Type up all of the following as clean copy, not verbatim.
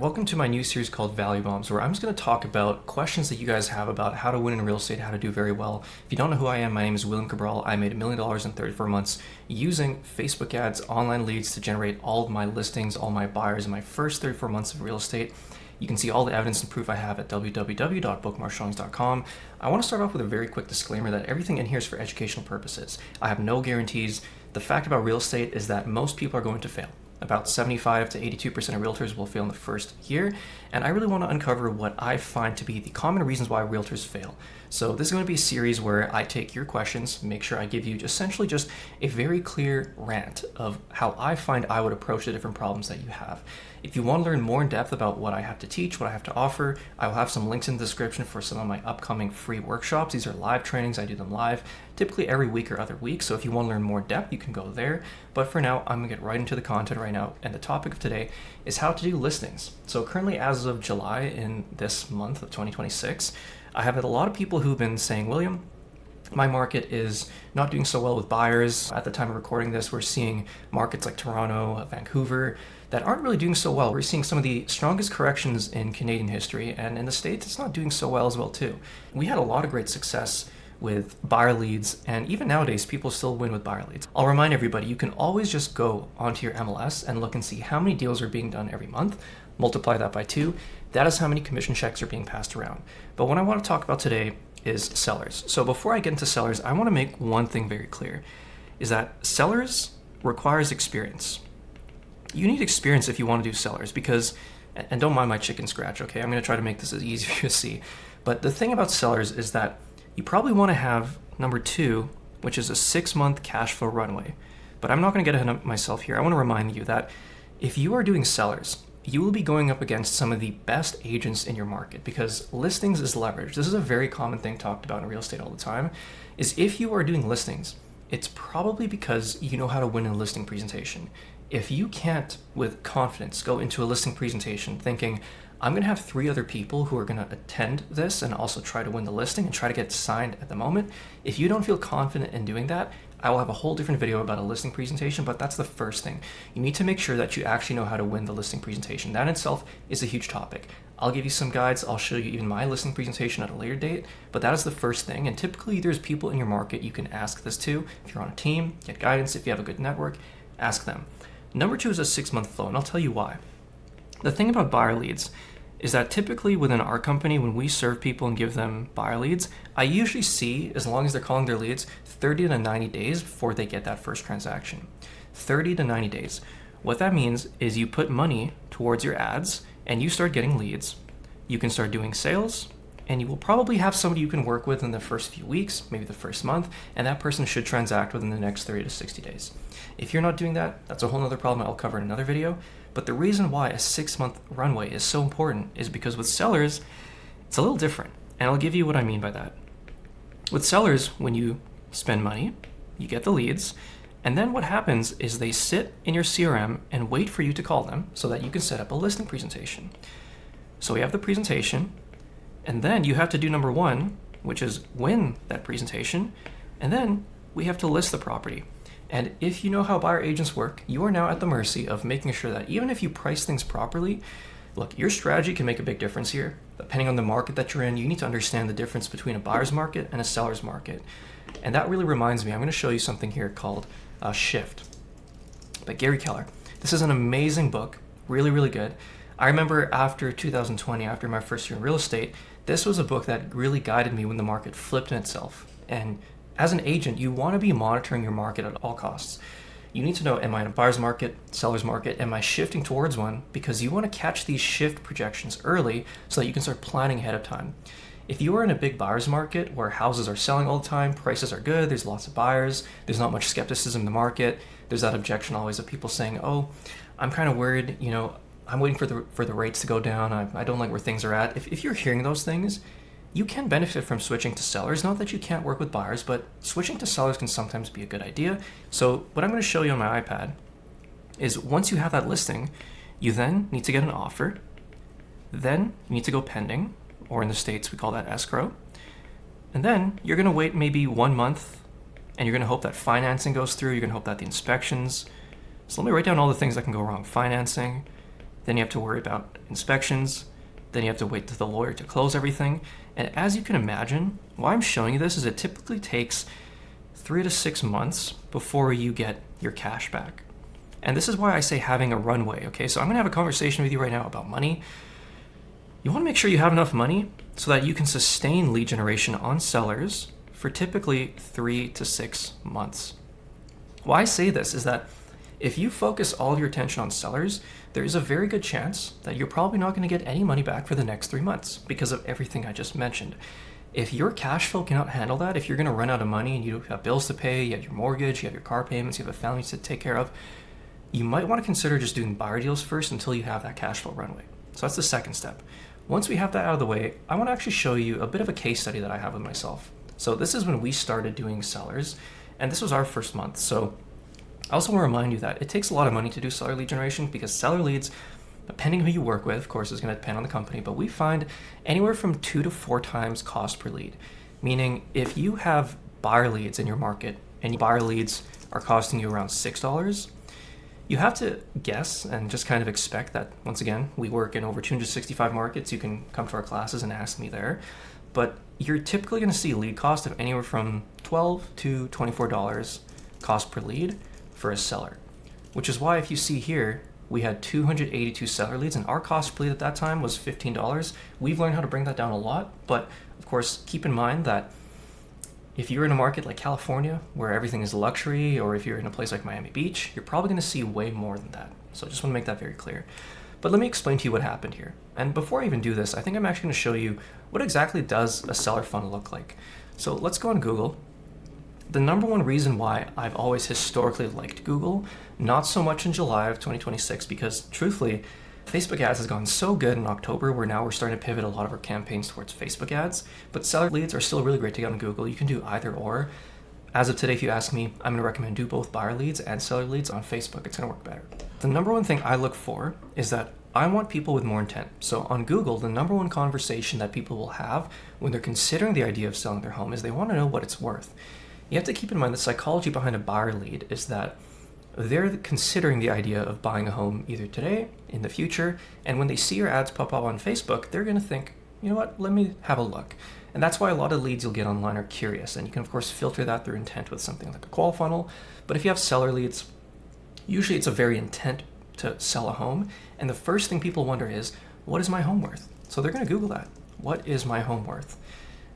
Welcome to my new series called Value Bombs, where I'm just going to talk about questions that you guys have about how to win in real estate, how to do very well. If you don't know who I am, my name is William Cabral. I made $1 million in 34 months using Facebook ads, online leads to generate all of my listings, all my buyers in my first 34 months of real estate. You can see all the evidence and proof I have at www.bookmarkshowings.com. I want to start off with a very quick disclaimer that everything in here is for educational purposes. I have no guarantees. The fact about real estate is that most people are going to fail. About 75 to 82% of realtors will fail in the first year, and I really want to uncover what I find to be the common reasons why realtors fail. So this is going to be a series where I take your questions, make sure I give you essentially just a very clear rant of how I find I would approach the different problems that you have. If you want to learn more in depth about what I have to teach, what I have to offer, I will have some links in the description for some of my upcoming free workshops. These are live trainings. I do them live, typically every week or other week. So if you want to learn more in depth, you can go there. But for now, I'm going to get right into the content right now. And the topic of today is how to do listings. So currently, as of July in this month of 2026, I have had a lot of people who've been saying, William, my market is not doing so well with buyers. At the time of recording this, we're seeing markets like Toronto, Vancouver, that aren't really doing so well. We're seeing some of the strongest corrections in Canadian history, and in the States, it's not doing so well as well too. We had a lot of great success with buyer leads, and even nowadays, people still win with buyer leads. I'll remind everybody, you can always just go onto your MLS and look and see how many deals are being done every month, multiply that by 2. That is how many commission checks are being passed around. But what I want to talk about today is sellers. So before I get into sellers, I want to make one thing very clear, is that sellers requires experience. You need experience if you want to do sellers because, and don't mind my chicken scratch, okay? I'm going to try to make this as easy for you to see. But the thing about sellers is that you probably want to have number 2, which is a 6-month cash flow runway. But I'm not going to get ahead of myself here. I want to remind you that if you are doing sellers, you will be going up against some of the best agents in your market because listings is leverage. This is a very common thing talked about in real estate all the time, is if you are doing listings, it's probably because you know how to win a listing presentation. If you can't, with confidence, go into a listing presentation thinking, I'm going to have 3 other people who are going to attend this and also try to win the listing and try to get signed at the moment. If you don't feel confident in doing that, I will have a whole different video about a listing presentation, but that's the first thing. You need to make sure that you actually know how to win the listing presentation. That in itself is a huge topic. I'll give you some guides. I'll show you even my listing presentation at a later date, but that is the first thing. And typically there's people in your market you can ask this to. If you're on a team, get guidance. If you have a good network, ask them. Number 2 is a 6-month flow, and I'll tell you why. The thing about buyer leads is that typically within our company, when we serve people and give them buyer leads, I usually see, as long as they're calling their leads, 30 to 90 days before they get that first transaction. 30 to 90 days. What that means is you put money towards your ads and you start getting leads. You can start doing sales, and you will probably have somebody you can work with in the first few weeks, maybe the first month, and that person should transact within the next 30 to 60 days. If you're not doing that, that's a whole other problem I'll cover in another video. But the reason why a 6-month runway is so important is because with sellers, it's a little different. And I'll give you what I mean by that. With sellers, when you spend money, you get the leads, and then what happens is they sit in your CRM and wait for you to call them so that you can set up a listing presentation. So we have the presentation, and then you have to do number 1, which is win that presentation, and then we have to list the property. And if you know how buyer agents work, you are now at the mercy of making sure that even if you price things properly, look, your strategy can make a big difference here. Depending on the market that you're in, you need to understand the difference between a buyer's market and a seller's market. And that really reminds me, I'm going to show you something here called Shift by Gary Keller. This is an amazing book, really, really good. I remember after 2020, after my first year in real estate, this was a book that really guided me when the market flipped in itself. And as an agent, you want to be monitoring your market at all costs. You need to know, am I in a buyer's market, seller's market? Am I shifting towards one? Because you want to catch these shift projections early so that you can start planning ahead of time. If you are in a big buyer's market where houses are selling all the time, prices are good, there's lots of buyers, there's not much skepticism in the market, there's that objection always of people saying, oh, I'm kind of worried, I'm waiting for the rates to go down, I don't like where things are at. If you're hearing those things, you can benefit from switching to sellers. Not that you can't work with buyers, but switching to sellers can sometimes be a good idea. So what I'm going to show you on my iPad is once you have that listing, you then need to get an offer. Then you need to go pending, or in the States, we call that escrow. And then you're going to wait maybe 1 month, and you're going to hope that financing goes through. You're going to hope that the inspections. So let me write down all the things that can go wrong. Financing. then you have to worry about inspections, then you have to wait to the lawyer to close everything. And as you can imagine, why I'm showing you this is it typically takes 3 to 6 months before you get your cash back. And this is why I say having a runway, okay? So I'm gonna have a conversation with you right now about money. You wanna make sure you have enough money so that you can sustain lead generation on sellers for typically 3 to 6 months. Why I say this is that if you focus all of your attention on sellers, there is a very good chance that you're probably not gonna get any money back for the next 3 months because of everything I just mentioned. If your cash flow cannot handle that, if you're gonna run out of money and you have bills to pay, you have your mortgage, you have your car payments, you have a family to take care of, you might wanna consider just doing buyer deals first until you have that cash flow runway. So that's the second step. Once we have that out of the way, I wanna actually show you a bit of a case study that I have with myself. So this is when we started doing sellers, and this was our first month. So I also want to remind you that it takes a lot of money to do seller lead generation because seller leads, depending who you work with, of course, is going to depend on the company, but we find anywhere from 2 to 4 times cost per lead. Meaning if you have buyer leads in your market and buyer leads are costing you around $6, you have to guess and just kind of expect that, once again, we work in over 265 markets. You can come to our classes and ask me there. But you're typically going to see lead cost of anywhere from $12 to $24 cost per lead for a seller, which is why if you see here, we had 282 seller leads and our cost per lead at that time was $15. We've learned how to bring that down a lot, but of course, keep in mind that if you're in a market like California, where everything is luxury, or if you're in a place like Miami Beach, you're probably going to see way more than that. So I just want to make that very clear. But let me explain to you what happened here. And before I even do this, I think I'm actually going to show you what exactly does a seller funnel look like. So let's go on Google. The number one reason why I've always historically liked Google, not so much in July of 2026, because truthfully, Facebook ads has gone so good in October where now we're starting to pivot a lot of our campaigns towards Facebook ads, but seller leads are still really great to get on Google. You can do either or. As of today, if you ask me, I'm going to recommend do both buyer leads and seller leads on Facebook. It's going to work better. The number one thing I look for is that I want people with more intent. So on Google, the number one conversation that people will have when they're considering the idea of selling their home is they want to know what it's worth. You have to keep in mind the psychology behind a buyer lead is that they're considering the idea of buying a home either today, in the future, and when they see your ads pop up on Facebook, they're going to think, you know what, let me have a look. And that's why a lot of leads you'll get online are curious, and you can of course filter that through intent with something like a qual funnel. But if you have seller leads, usually it's a very intent to sell a home, and the first thing people wonder is, what is my home worth? So they're going to Google that. What is my home worth?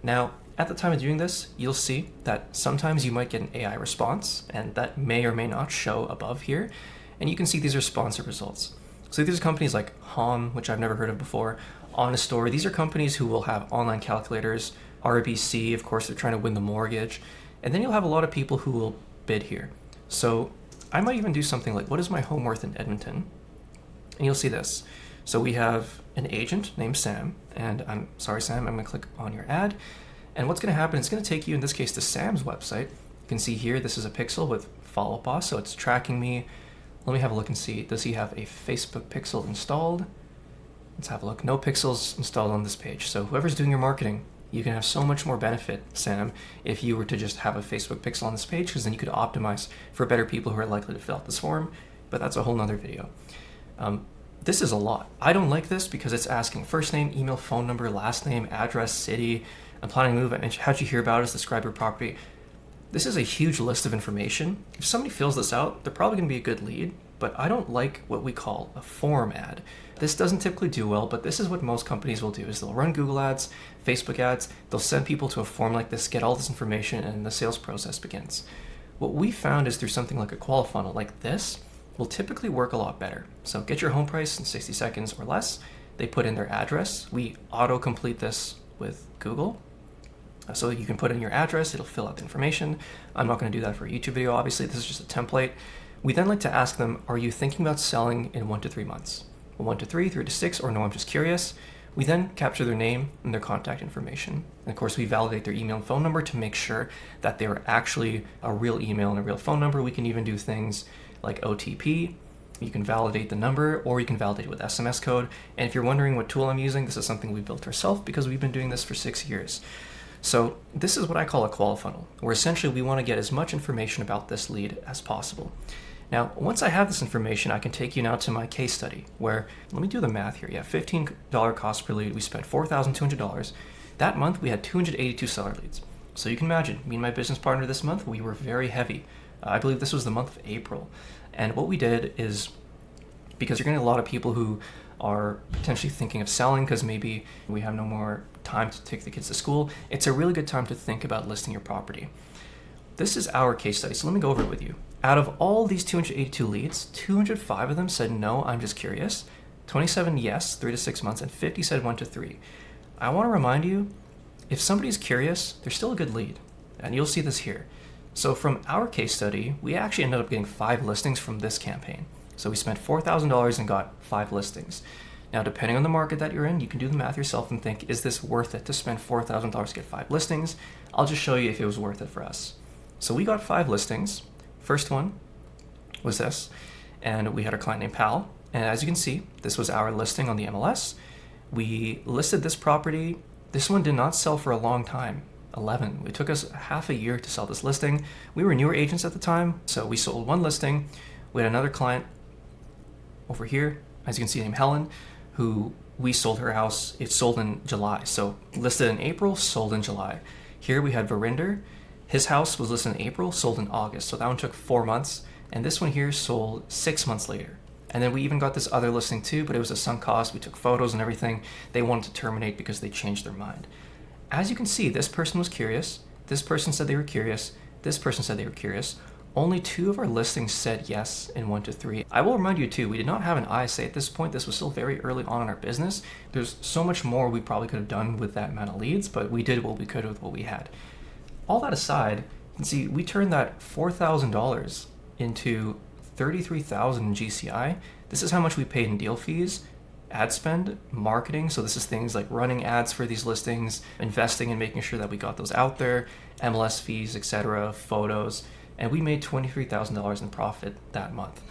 Now, at the time of doing this, you'll see that sometimes you might get an AI response, and that may or may not show above here. And you can see these are sponsored results. So these are companies like Hom, which I've never heard of before, Honest Store. These are companies who will have online calculators, RBC, of course, they're trying to win the mortgage. And then you'll have a lot of people who will bid here. So I might even do something like, what is my home worth in Edmonton? And you'll see this. So we have an agent named Sam, and I'm sorry, Sam, I'm gonna click on your ad. And what's going to happen, it's going to take you, in this case, to Sam's website. You can see here, this is a pixel with follow-up boss, so it's tracking me. Let me have a look and see, does he have a Facebook pixel installed? Let's have a look. No pixels installed on this page. So whoever's doing your marketing, you can have so much more benefit, Sam, if you were to just have a Facebook pixel on this page, because then you could optimize for better people who are likely to fill out this form, but that's a whole nother video. This is a lot. I don't like this because it's asking first name, email, phone number, last name, address, city, I'm planning to move, and how'd you hear about us, describe your property. This is a huge list of information. If somebody fills this out, they're probably gonna be a good lead, but I don't like what we call a form ad. This doesn't typically do well, but this is what most companies will do, is they'll run Google ads, Facebook ads, they'll send people to a form like this, get all this information, and the sales process begins. What we found is through something like a qual funnel like this, will typically work a lot better. So get your home price in 60 seconds or less. They put in their address. We auto-complete this with Google. So you can put in your address, it'll fill out the information. I'm not going to do that for a YouTube video, obviously. This is just a template. We then like to ask them, are you thinking about selling in 1 to 3 months? 1 to 3, 3 to 6, or no, I'm just curious. We then capture their name and their contact information. And of course, we validate their email and phone number to make sure that they are actually a real email and a real phone number. We can even do things like OTP. You can validate the number, or you can validate it with SMS code. And if you're wondering what tool I'm using, this is something we built ourselves because we've been doing this for 6 years. So this is what I call a qual funnel, where essentially we want to get as much information about this lead as possible. Now, once I have this information, I can take you now to my case study where, let me do the math here. Yeah, $15 cost per lead. We spent $4,200. That month, we had 282 seller leads. So you can imagine, me and my business partner this month, we were very heavy. I believe this was the month of April. And what we did is, because you're getting a lot of people who are potentially thinking of selling because maybe we have no more time to take the kids to school, it's a really good time to think about listing your property. This is our case study, so let me go over it with you. Out of all these 282 leads, 205 of them said, no, I'm just curious. 27, yes, 3 to 6 months, and 50 said 1 to 3. I want to remind you, if somebody's curious, they're still a good lead, and you'll see this here. So from our case study, we actually ended up getting 5 listings from this campaign. So we spent $4,000 and got 5 listings. Now, depending on the market that you're in, you can do the math yourself and think, is this worth it to spend $4,000 to get 5 listings? I'll just show you if it was worth it for us. So we got 5 listings. First one was this, and we had our client named Pal. And as you can see, this was our listing on the MLS. We listed this property. This one did not sell for a long time, 11. It took us half a year to sell this listing. We were newer agents at the time, so we sold 1 listing. We had another client over here, as you can see, named Helen, who we sold her house. It sold in July. So listed in April, sold in July. Here we had Verinder. His house was listed in April, sold in August. So that one took 4 months. And this one here sold 6 months later. And then we even got this other listing too, but it was a sunk cost. We took photos and everything. They wanted to terminate because they changed their mind. As you can see, this person was curious. This person said they were curious. This person said they were curious. Only 2 of our listings said yes in 1 to 3. I will remind you too, we did not have an ISA at this point. This was still very early on in our business. There's so much more we probably could have done with that amount of leads, but we did what we could with what we had. All that aside, you can see we turned that $4,000 into $33,000 in GCI. This is how much we paid in deal fees, ad spend, marketing. So this is things like running ads for these listings, investing and making sure that we got those out there, MLS fees, etc., photos. And we made $23,000 in profit that month.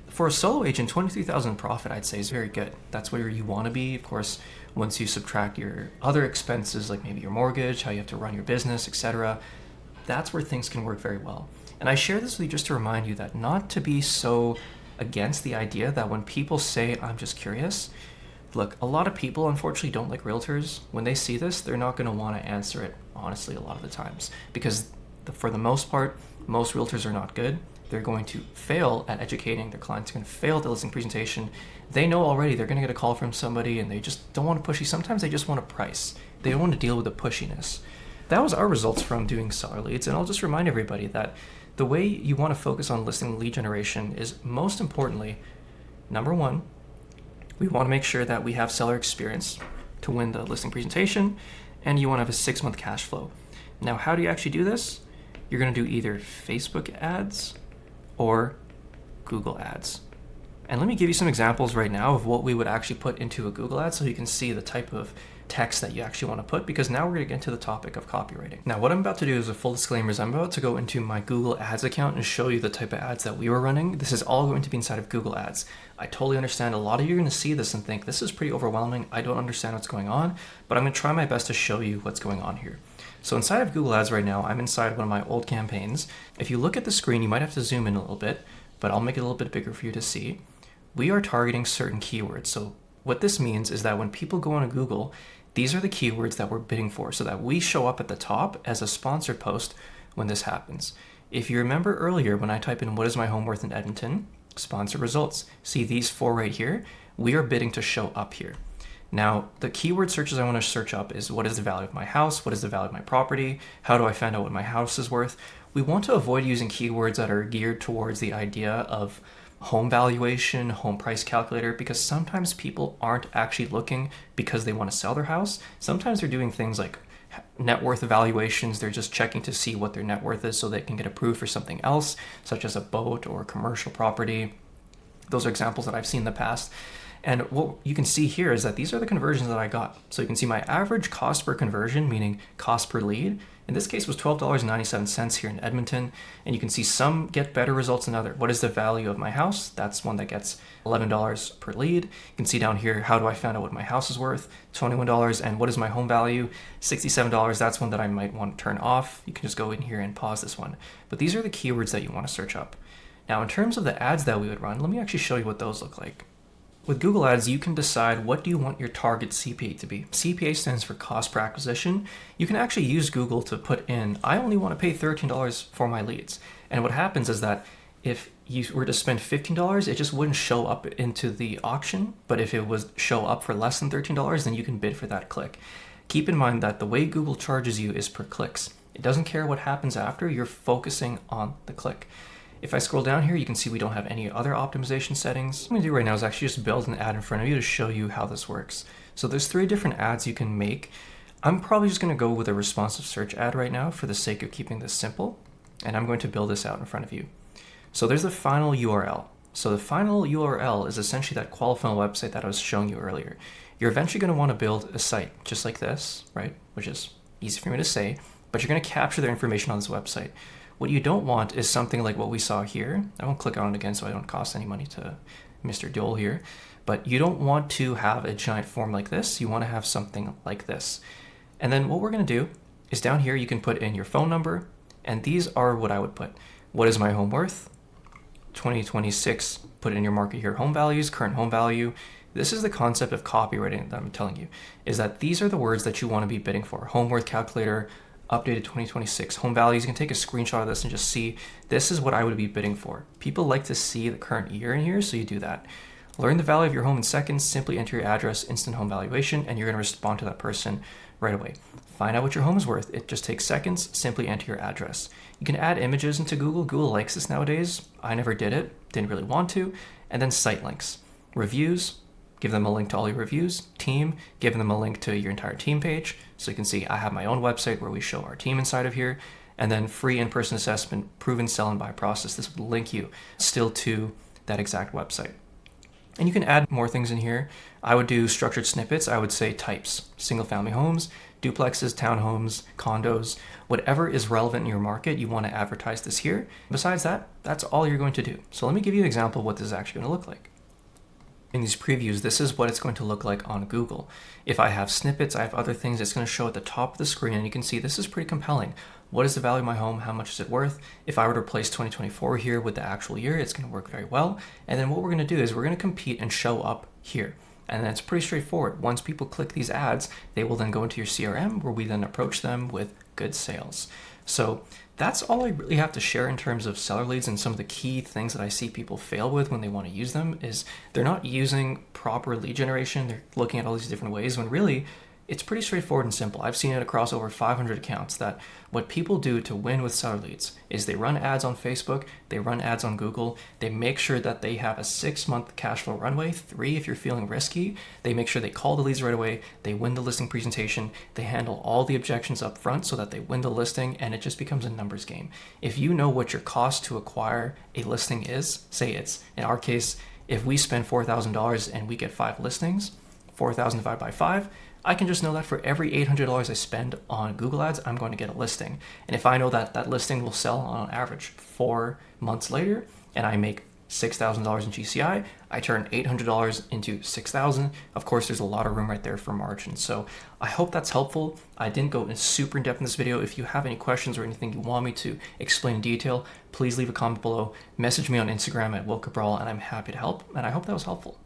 For a solo agent, $23,000 in profit, I'd say, is very good. That's where you want to be. Of course, once you subtract your other expenses, like maybe your mortgage, how you have to run your business, etc., that's where things can work very well. And I share this with you just to remind you that not to be so against the idea that when people say, I'm just curious, look, a lot of people unfortunately don't like realtors. When they see this, they're not going to want to answer it honestly a lot of the times, because for the most part, most realtors are not good. They're going to fail at educating their clients. They're going to fail at the listing presentation. They know already they're going to get a call from somebody and they just don't want to pushy. Sometimes they just want a price. They don't want to deal with the pushiness. That was our results from doing seller leads. And I'll just remind everybody that the way you want to focus on listing lead generation is, most importantly, number 1, we want to make sure that we have seller experience to win the listing presentation, and you want to have a 6-month cash flow. Now, how do you actually do this? You're going to do either Facebook ads or Google ads. And let me give you some examples right now of what we would actually put into a Google ad so you can see the type of text that you actually want to put, because now we're going to get into the topic of copywriting. Now, what I'm about to do is a full disclaimer is I'm about to go into my Google Ads account and show you the type of ads that we were running. This is all going to be inside of Google Ads. I totally understand a lot of you are going to see this and think this is pretty overwhelming. I don't understand what's going on, but I'm going to try my best to show you what's going on here. So inside of Google Ads right now, I'm inside one of my old campaigns. If you look at the screen, you might have to zoom in a little bit, but I'll make it a little bit bigger for you to see. We are targeting certain keywords. So what this means is that when people go on Google, these are the keywords that we're bidding for so that we show up at the top as a sponsored post when this happens. If you remember earlier when I type in what is my home worth in Edmonton, sponsored results, see these 4 right here, we are bidding to show up here. Now, the keyword searches I want to search up is what is the value of my house? What is the value of my property? How do I find out what my house is worth? We want to avoid using keywords that are geared towards the idea of home valuation, home price calculator, because sometimes people aren't actually looking because they want to sell their house. Sometimes they're doing things like net worth evaluations. They're just checking to see what their net worth is so they can get approved for something else, such as a boat or commercial property. Those are examples that I've seen in the past. And what you can see here is that these are the conversions that I got. So you can see my average cost per conversion, meaning cost per lead, in this case was $12.97 here in Edmonton. And you can see some get better results than others. What is the value of my house? That's one that gets $11 per lead. You can see down here, how do I find out what my house is worth? $21. And what is my home value? $67. That's one that I might want to turn off. You can just go in here and pause this one. But these are the keywords that you want to search up. Now, in terms of the ads that we would run, let me actually show you what those look like. With Google Ads, you can decide what do you want your target CPA to be. CPA stands for cost per acquisition. You can actually use Google to put in, I only want to pay $13 for my leads. And what happens is that if you were to spend $15, it just wouldn't show up into the auction. But if it was show up for less than $13, then you can bid for that click. Keep in mind that the way Google charges you is per clicks. It doesn't care what happens after, you're focusing on the click. If I scroll down here, you can see we don't have any other optimization settings. What I'm gonna do right now is actually just build an ad in front of you to show you how this works. So there's 3 different ads you can make. I'm probably just gonna go with a responsive search ad right now for the sake of keeping this simple. And I'm going to build this out in front of you. So there's the final URL. So the final URL is essentially that qualifying website that I was showing you earlier. You're eventually gonna wanna build a site just like this, right? Which is easy for me to say, but you're gonna capture their information on this website. What you don't want is something like what we saw here. I won't click on it again so I don't cost any money to Mr. Dole here. But you don't want to have a giant form like this. You want to have something like this. And then what we're going to do is down here you can put in your phone number. And these are what I would put. What is my home worth? 2026, put in your market here. Home values, current home value. This is the concept of copywriting that I'm telling you, is that these are the words that you want to be bidding for. Home worth calculator, updated 2026 home values. You can take a screenshot of this and just see this is what I would be bidding for. People like to see the current year in here, so you do that. Learn the value of your home in seconds. Simply enter your address, instant home valuation, and you're going to respond to that person right away. Find out what your home is worth. It just takes seconds. Simply enter your address. You can add images into Google. Google likes this nowadays. I never did it. Didn't really want to. And then site links. Reviews. Give them a link to all your reviews. Team, give them a link to your entire team page. So you can see I have my own website where we show our team inside of here. And then free in-person assessment, proven sell and buy process. This will link you still to that exact website. And you can add more things in here. I would do structured snippets. I would say types, single family homes, duplexes, townhomes, condos, whatever is relevant in your market, you want to advertise this here. Besides that, that's all you're going to do. So let me give you an example of what this is actually going to look like. In these previews, this is what it's going to look like on Google. If I have snippets, I have other things, it's going to show at the top of the screen, and you can see this is pretty compelling. What is the value of my home? How much is it worth? If I were to replace 2024 here with the actual year, it's going to work very well. And then what we're going to do is we're going to compete and show up here. And then it's pretty straightforward. Once people click these ads, they will then go into your CRM where we then approach them with good sales. So that's all I really have to share in terms of seller leads, and some of the key things that I see people fail with when they want to use them is they're not using proper lead generation. They're looking at all these different ways when really it's pretty straightforward and simple. I've seen it across over 500 accounts that what people do to win with seller leads is they run ads on Facebook, they run ads on Google, they make sure that they have a 6-month cash flow runway, 3 if you're feeling risky, they make sure they call the leads right away, they win the listing presentation, they handle all the objections up front so that they win the listing, and it just becomes a numbers game. If you know what your cost to acquire a listing is, say it's, in our case, if we spend $4,000 and we get 5 listings, 4,000 divided by 5, I can just know that for every $800 I spend on Google Ads, I'm going to get a listing. And if I know that that listing will sell on average 4 months later, and I make $6,000 in GCI, I turn $800 into $6,000. Of course, there's a lot of room right there for margin. So I hope that's helpful. I didn't go in super in depth in this video. If you have any questions or anything you want me to explain in detail, please leave a comment below. Message me on Instagram at Will Cabral, and I'm happy to help. And I hope that was helpful.